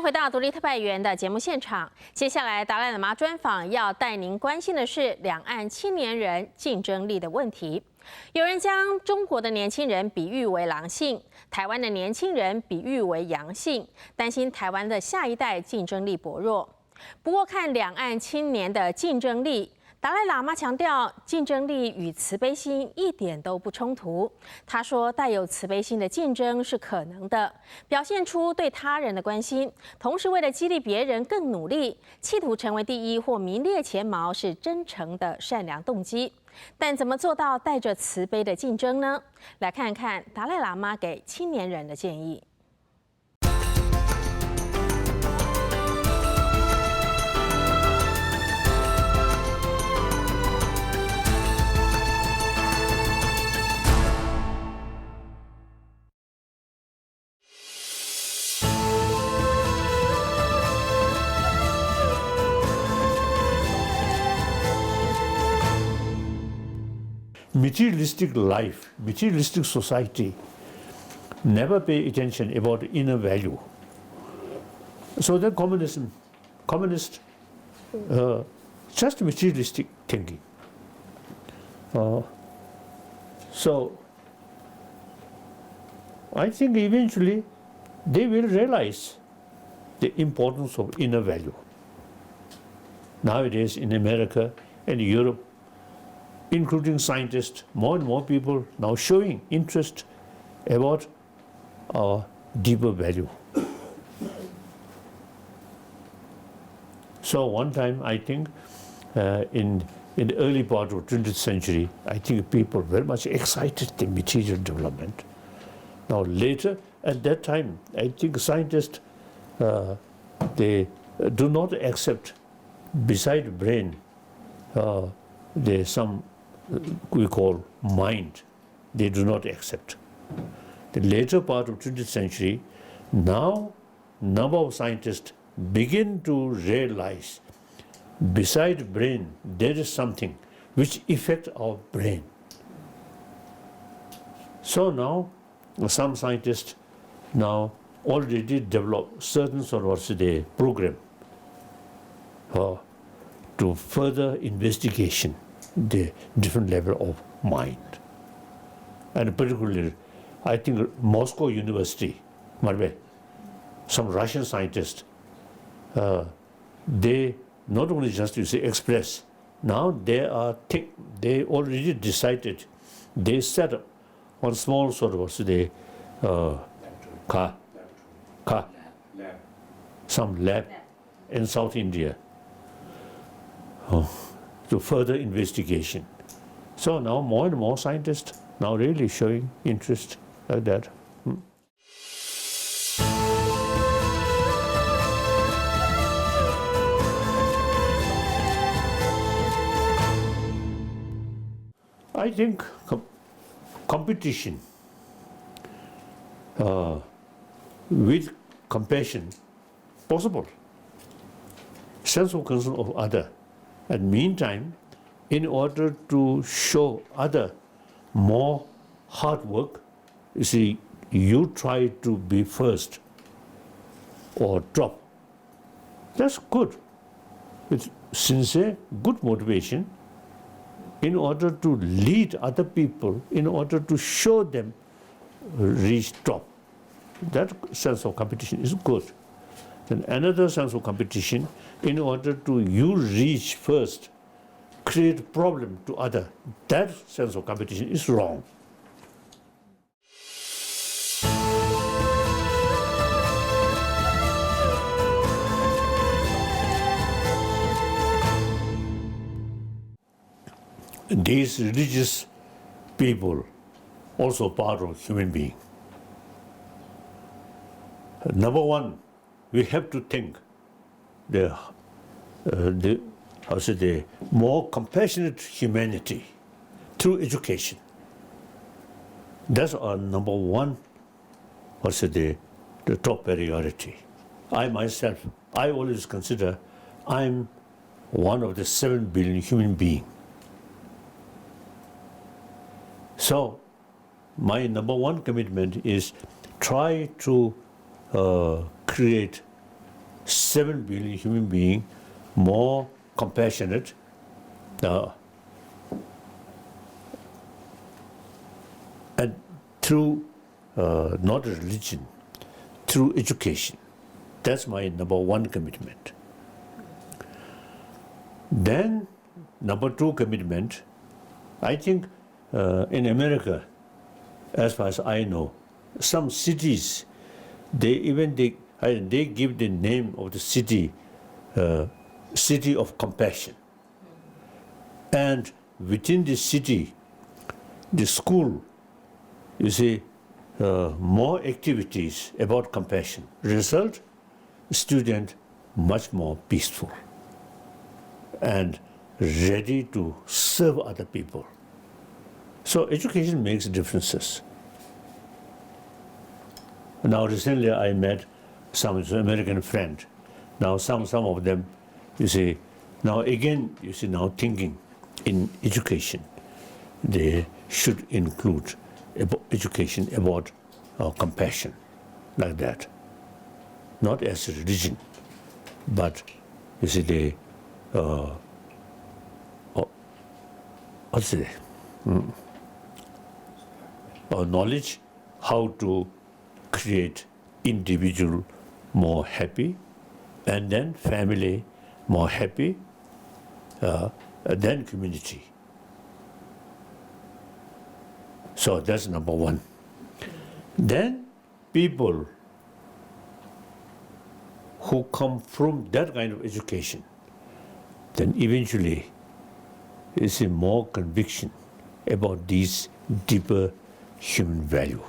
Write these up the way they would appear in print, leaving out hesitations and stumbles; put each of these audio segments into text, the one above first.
回到独立特派员的节目现场，接下来达赖喇嘛专访要带您关心的是两岸青年人竞争力的问题。有人将中国的年轻人比喻为狼性，台湾的年轻人比喻为阳性，担心台湾的下一代竞争力薄弱。不过看两岸青年的竞争力，达赖喇嘛强调，竞争力与慈悲心一点都不冲突。他说，带有慈悲心的竞争是可能的，表现出对他人的关心，同时为了激励别人更努力，企图成为第一或名列前茅，是真诚的善良动机。但怎么做到带着慈悲的竞争呢？来看看达赖喇嘛给青年人的建议。Materialistic life, materialistic society never pay attention about inner value. So then communist, just materialistic thinking. So I think eventually they will realize the importance of inner value. Nowadays in America and Europe, including scientists, more and more people now showing interest about our deeper value. So one time, I think, in the early part of 20th century, I think people very much excited the material development. Now later, at that time, I think scientists, they do not accept, beside brain, there's some we call mind, they do not accept. The later part of 20th century, now number of scientists begin to realize beside brain there is something which affects our brain. So now some scientists now already develop certain sort of the program to further investigation the different level of mind. And particularly, I think Moscow University, some Russian scientists, they not only just express, now they already decided, they set up one small sort of some lab in South India. To further investigation. So now more and more scientists now really showing interest like that. I think competition with compassion possible. Sense of concern of other. And meantime, in order to show other more hard work, you see, you try to be first or drop. That's good. With sincere, good motivation, in order to lead other people, in order to show them reach top. That sense of competition is good. Then another sense of competition, in order to you reach first, create problem to other. That sense of competition is wrong. These religious people also part of human being. Number one, we have to think the more compassionate humanity through education. That's our number one, the top priority. I myself, I always consider I'm one of the 7 billion human beings. So my number one commitment is try to create 7 billion human beings more compassionate, and through not religion, through education. That's my number one commitment. Then, number two commitment, I think in America, as far as I know, some cities, they give the name of the city, city of compassion. And within the city, the school, you see, more activities about compassion. Result, student much more peaceful and ready to serve other people. So education makes differences. Now recently I met some American friend. Now some of them, you see, now again, you see, now thinking in education, they should include education about compassion, like that. Not as a religion, but you see, they, what's it? Knowledge how to create individual more happy, and then family more happy, then community. So that's number one. Then people who come from that kind of education, then eventually you see more conviction about these deeper human value.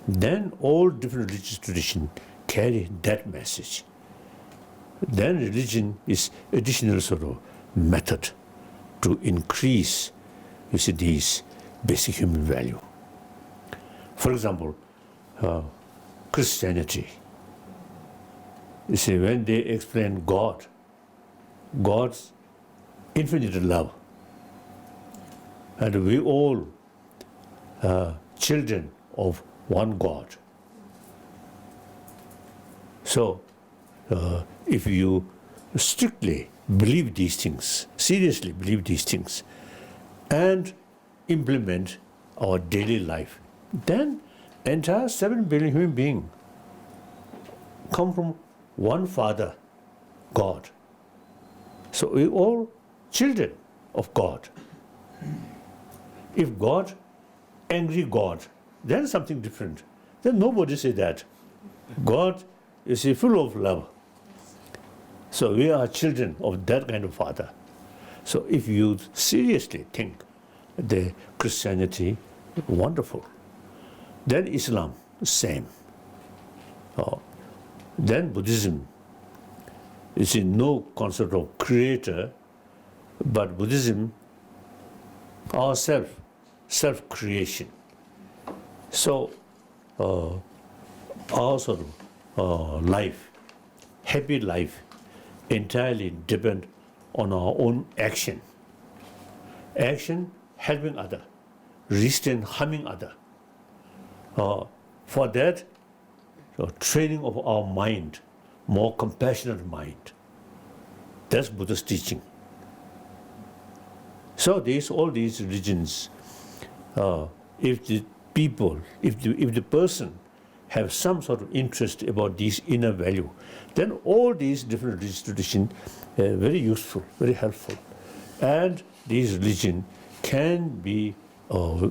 Then all different religious traditions carry that message. Then religion is additional sort of method to increase, you see, these basic human value. For example, Christianity. You see, when they explain God, God's infinite love, and we all children of one God. So, if you strictly believe these things, seriously believe these things, and implement our daily life, then entire 7 billion human beings come from one Father, God. So we all children of God. If God, angry God, then something different. Then nobody say that. God is full of love. So we are children of that kind of Father. So if you seriously think the Christianity, wonderful. Then Islam, same. Then Buddhism, you see, no concept of creator, but Buddhism, ourself, self-creation. So our sort of life, happy life, entirely depend on our own action. Action helping other, restrain harming other. For that, training of our mind, more compassionate mind. That's Buddha's teaching. So all these religions, if the people, if the person have some sort of interest about these inner value, then all these different religious traditions are very useful, very helpful. And these religion can be a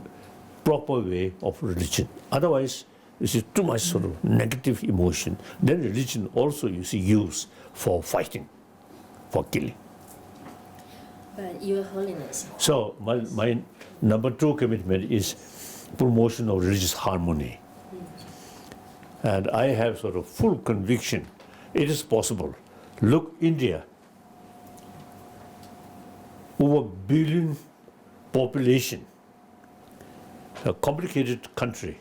proper way of religion. Otherwise, this is too much sort of negative emotion. Then religion also you see used for fighting, for killing. But Your Holiness. So my number two commitment is promotion of religious harmony. And I have sort of full conviction it is possible. Look, India, over billion population, a complicated country.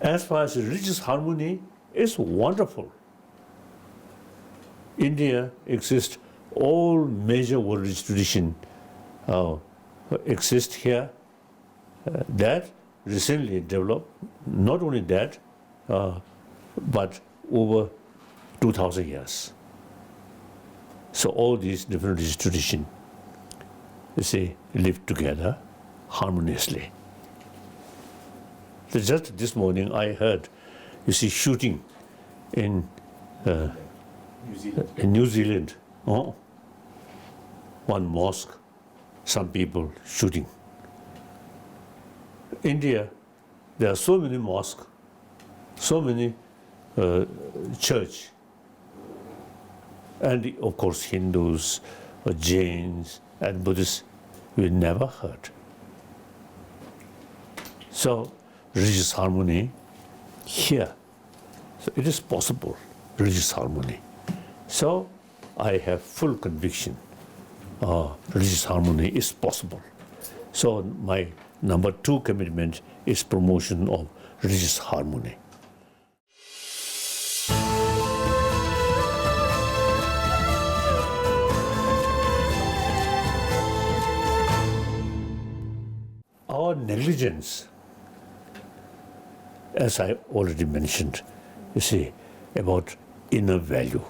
As far as religious harmony is wonderful. India exists, all major world religious tradition exist here. That recently developed. Not only that, but over 2,000 years. So all these different religious traditions, you see, live together harmoniously. So just this morning I heard, you see, shooting in New Zealand. Oh, one mosque, some people shooting. India, there are so many mosques, so many church, and of course Hindus, Jains, and Buddhists, we never heard. So religious harmony here, so it is possible, religious harmony. So I have full conviction religious harmony is possible. So my number 2 commitment is promotion of religious harmony. Our negligence, as I already mentioned, you see, about inner value.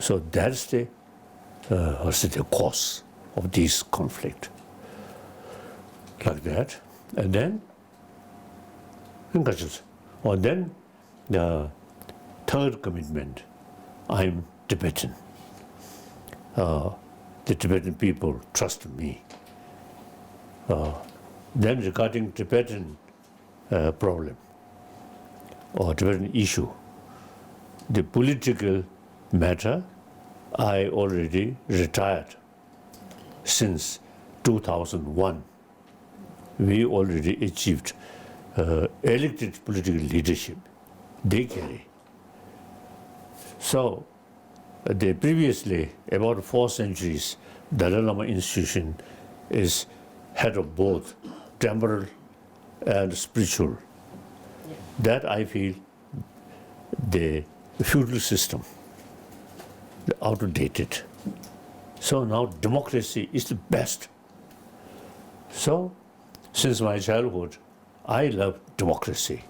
So that's the cause of this conflict. Like that. And then, or then the 3rd commitment, I'm Tibetan. The Tibetan people trust me. Then regarding Tibetan problem or Tibetan issue, the political matter, I already retired since 2001. We already achieved elected political leadership. They carry. So, previously, about 4 centuries, Dalai Lama institution is head of both temporal and spiritual. That I feel the feudal system, outdated. So now democracy is the best. So since my childhood, I love democracy.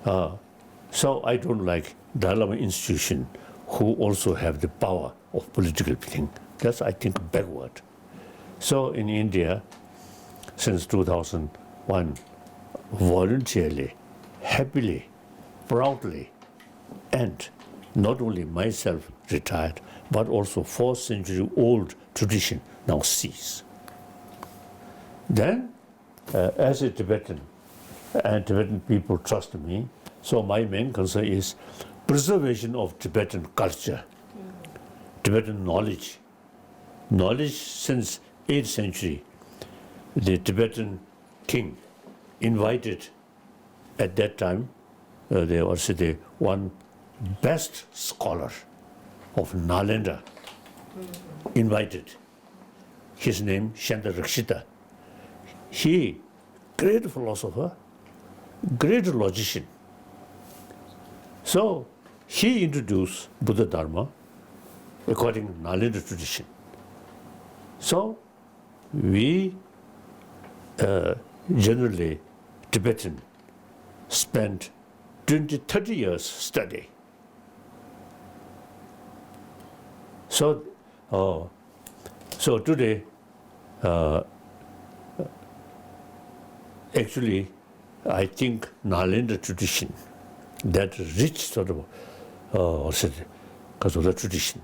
So I don't like Dalai Lama institution who also have the power of political thing. That's, I think, backward. So in India, since 2001, voluntarily, happily, proudly, and not only myself retired, but also 4th century old tradition now cease. Then, as a Tibetan, and Tibetan people trust me, so my main concern is preservation of Tibetan culture, Tibetan knowledge. Knowledge since 8th century, the Tibetan king invited at that time, there was the one best scholar of Nalanda, invited. His name Shantarakshita. He, great philosopher, great logician. So he introduced Buddha Dharma according to Nalanda tradition. So we generally, Tibetan, spent 20-30 years study. So, so today, actually, I think Nalanda tradition, that rich sort of tradition,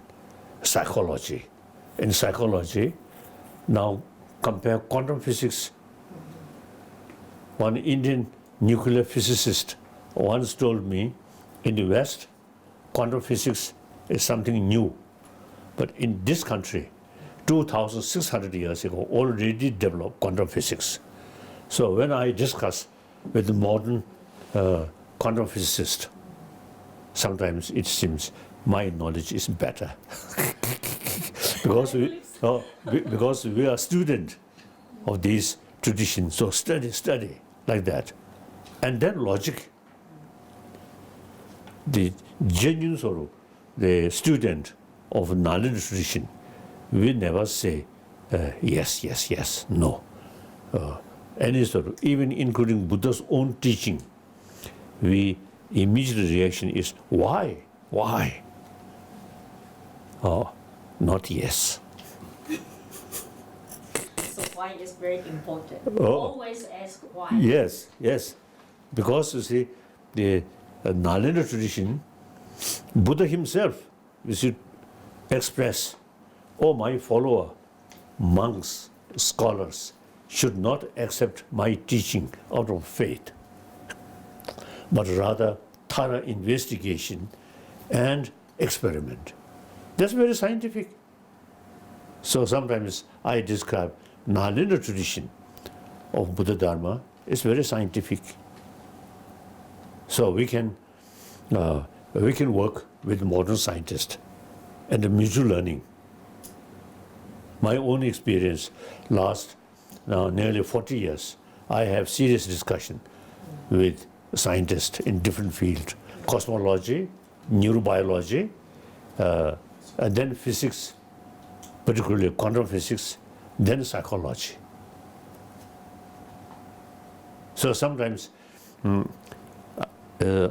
psychology. In psychology, now compare quantum physics. One Indian nuclear physicist once told me, in the West, quantum physics is something new. But in this country, 2,600 years ago, already developed quantum physics. So when I discuss with the modern quantum physicist, sometimes it seems my knowledge is better. because we are students of these traditions. So study like that. And then logic. The genuine sort of, the student of Nalanda tradition, we never say yes, no. Any sort of, even including Buddha's own teaching, we immediate reaction is why Why? Oh, not yes. So why is very important. Oh. Always ask why. Yes, yes. Because you see, the Nalanda tradition, Buddha himself, you should express, oh, my follower, monks, scholars, should not accept my teaching out of faith, but rather thorough investigation and experiment. That's very scientific. So sometimes I describe Nalanda tradition of Buddha Dharma is very scientific. So we can work with modern scientists and the mutual learning. My own experience last now nearly 40 years, I have serious discussion with scientists in different fields, cosmology, neurobiology, and then physics, particularly quantum physics, then psychology. So sometimes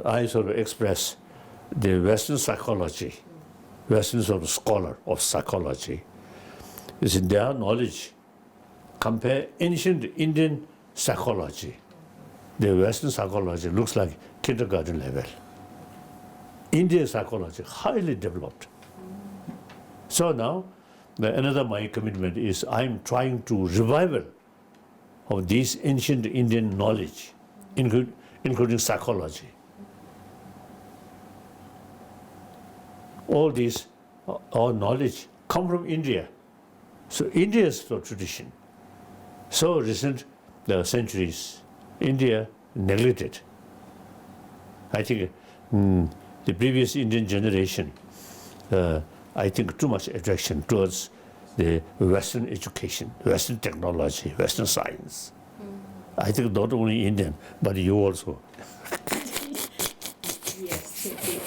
I sort of express the Western psychology, Western sort of scholar of psychology, is in their knowledge. Compare ancient Indian psychology. The Western psychology looks like kindergarten level. Indian psychology, highly developed. So now, another my commitment is I'm trying to revival of this ancient Indian knowledge, including psychology. All these, all knowledge come from India. So India's tradition. So recent centuries, India neglected. I think the previous Indian generation, I think too much attraction towards the Western education, Western technology, Western science. I think not only Indian, but you also.